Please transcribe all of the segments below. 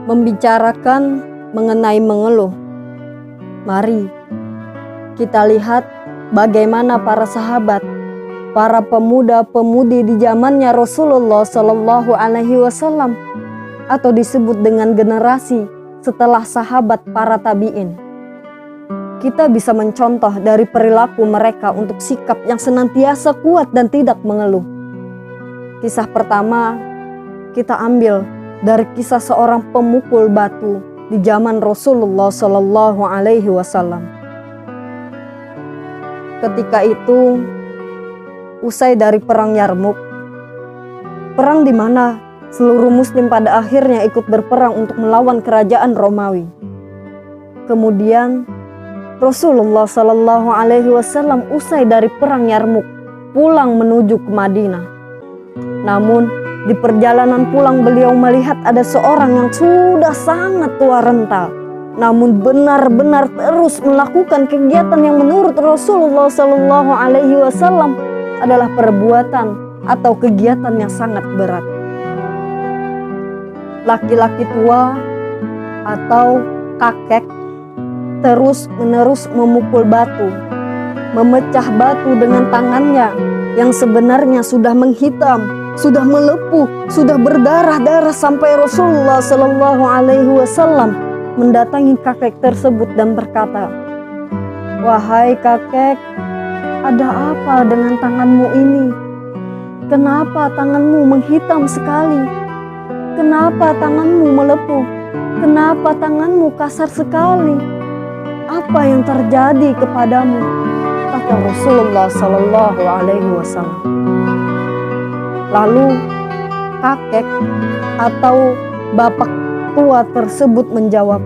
membicarakan mengenai mengeluh. Mari kita lihat bagaimana para sahabat, para pemuda-pemudi di zamannya Rasulullah Shallallahu Alaihi Wasallam, atau disebut dengan generasi setelah sahabat para tabi'in. Kita bisa mencontoh dari perilaku mereka untuk sikap yang senantiasa kuat dan tidak mengeluh. Kisah pertama kita ambil dari kisah seorang pemukul batu di zaman Rasulullah Shallallahu Alaihi Wasallam. Ketika itu, usai dari perang Yarmuk, perang di mana seluruh muslim pada akhirnya ikut berperang untuk melawan kerajaan Romawi. Kemudian Rasulullah Shallallahu Alaihi Wasallam usai dari perang Yarmuk pulang menuju ke Madinah. Namun di perjalanan pulang beliau melihat ada seorang yang sudah sangat tua renta, namun benar-benar terus melakukan kegiatan yang menurut Rasulullah Shallallahu Alaihi Wasallam adalah perbuatan atau kegiatan yang sangat berat. Laki-laki tua atau kakek terus-menerus memukul batu, memecah batu dengan tangannya yang sebenarnya sudah menghitam, sudah melepuh, sudah berdarah-darah sampai Rasulullah Shallallahu Alaihi Wasallam mendatangi kakek tersebut dan berkata, "Wahai kakek, ada apa dengan tanganmu ini? Kenapa tanganmu menghitam sekali? Kenapa tanganmu melepuh? Kenapa tanganmu kasar sekali? Apa yang terjadi kepadamu?" Kata Rasulullah Shallallahu Alaihi Wasallam. Lalu kakek atau bapak tua tersebut menjawab,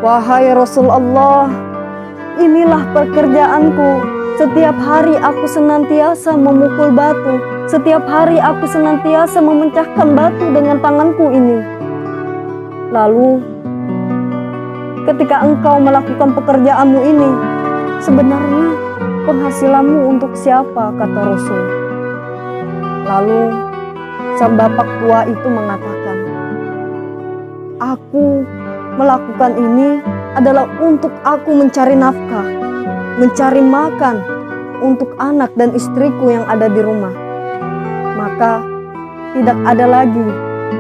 "Wahai Rasulullah, inilah pekerjaanku. Setiap hari aku senantiasa memukul batu. Setiap hari aku senantiasa memecahkan batu dengan tanganku ini. Lalu ketika engkau melakukan pekerjaanmu ini, sebenarnya penghasilanmu untuk siapa?" kata Rasul. Lalu sang bapak tua itu mengatakan, "Aku melakukan ini adalah untuk aku mencari nafkah, mencari makan untuk anak dan istriku yang ada di rumah. Maka tidak ada lagi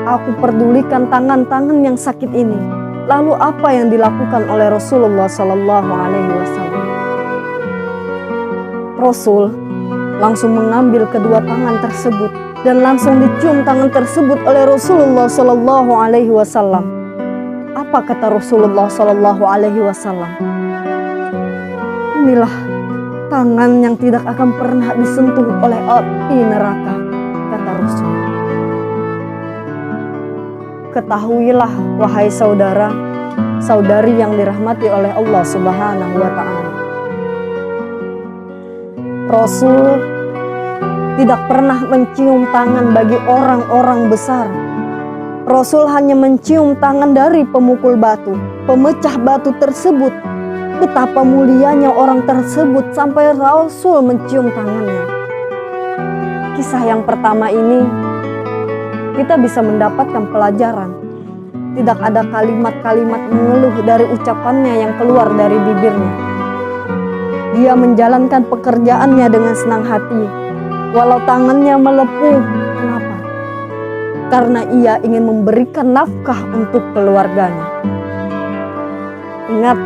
aku pedulikan tangan-tangan yang sakit ini." Lalu apa yang dilakukan oleh Rasulullah Shallallahu Alaihi Wasallam? Rasul langsung mengambil kedua tangan tersebut dan langsung dicium tangan tersebut oleh Rasulullah Shallallahu Alaihi Wasallam. Apa kata Rasulullah Shallallahu Alaihi Wasallam? "Inilah tangan yang tidak akan pernah disentuh oleh api neraka," kata Rasul. Ketahuilah wahai saudara, saudari yang dirahmati oleh Allah Subhanahu wa Ta'ala, Rasul tidak pernah mencium tangan bagi orang-orang besar. Rasul hanya mencium tangan dari pemukul batu, pemecah batu tersebut. Betapa mulianya orang tersebut sampai Rasul mencium tangannya. Kisah yang pertama ini kita bisa mendapatkan pelajaran. Tidak ada kalimat-kalimat mengeluh dari ucapannya yang keluar dari bibirnya. Dia menjalankan pekerjaannya dengan senang hati, walau tangannya melepuh. Kenapa? Karena ia ingin memberikan nafkah untuk keluarganya. Ingat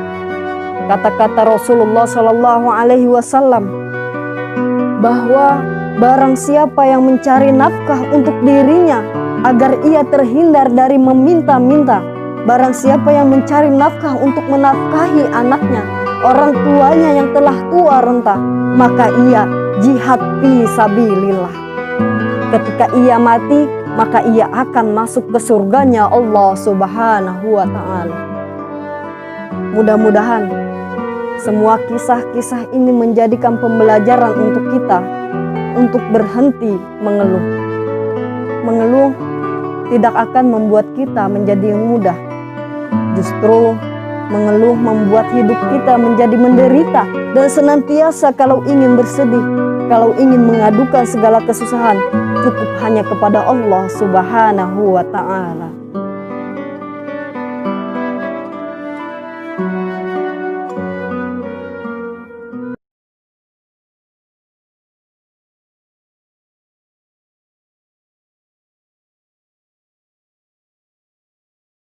kata-kata Rasulullah Shallallahu Alaihi Wasallam bahwa barang siapa yang mencari nafkah untuk dirinya agar ia terhindar dari meminta-minta, barang siapa yang mencari nafkah untuk menafkahi anaknya, orang tuanya yang telah tua renta, maka ia jihad fi sabilillah. Ketika ia mati, maka ia akan masuk ke surganya Allah Subhanahu wa Ta'ala. Mudah-mudahan semua kisah-kisah ini menjadikan pembelajaran untuk kita untuk berhenti mengeluh. Mengeluh tidak akan membuat kita menjadi mudah. Justru mengeluh membuat hidup kita menjadi menderita dan senantiasa kalau ingin bersedih, kalau ingin mengadukan segala kesusahan, cukup hanya kepada Allah Subhanahu wa Ta'ala.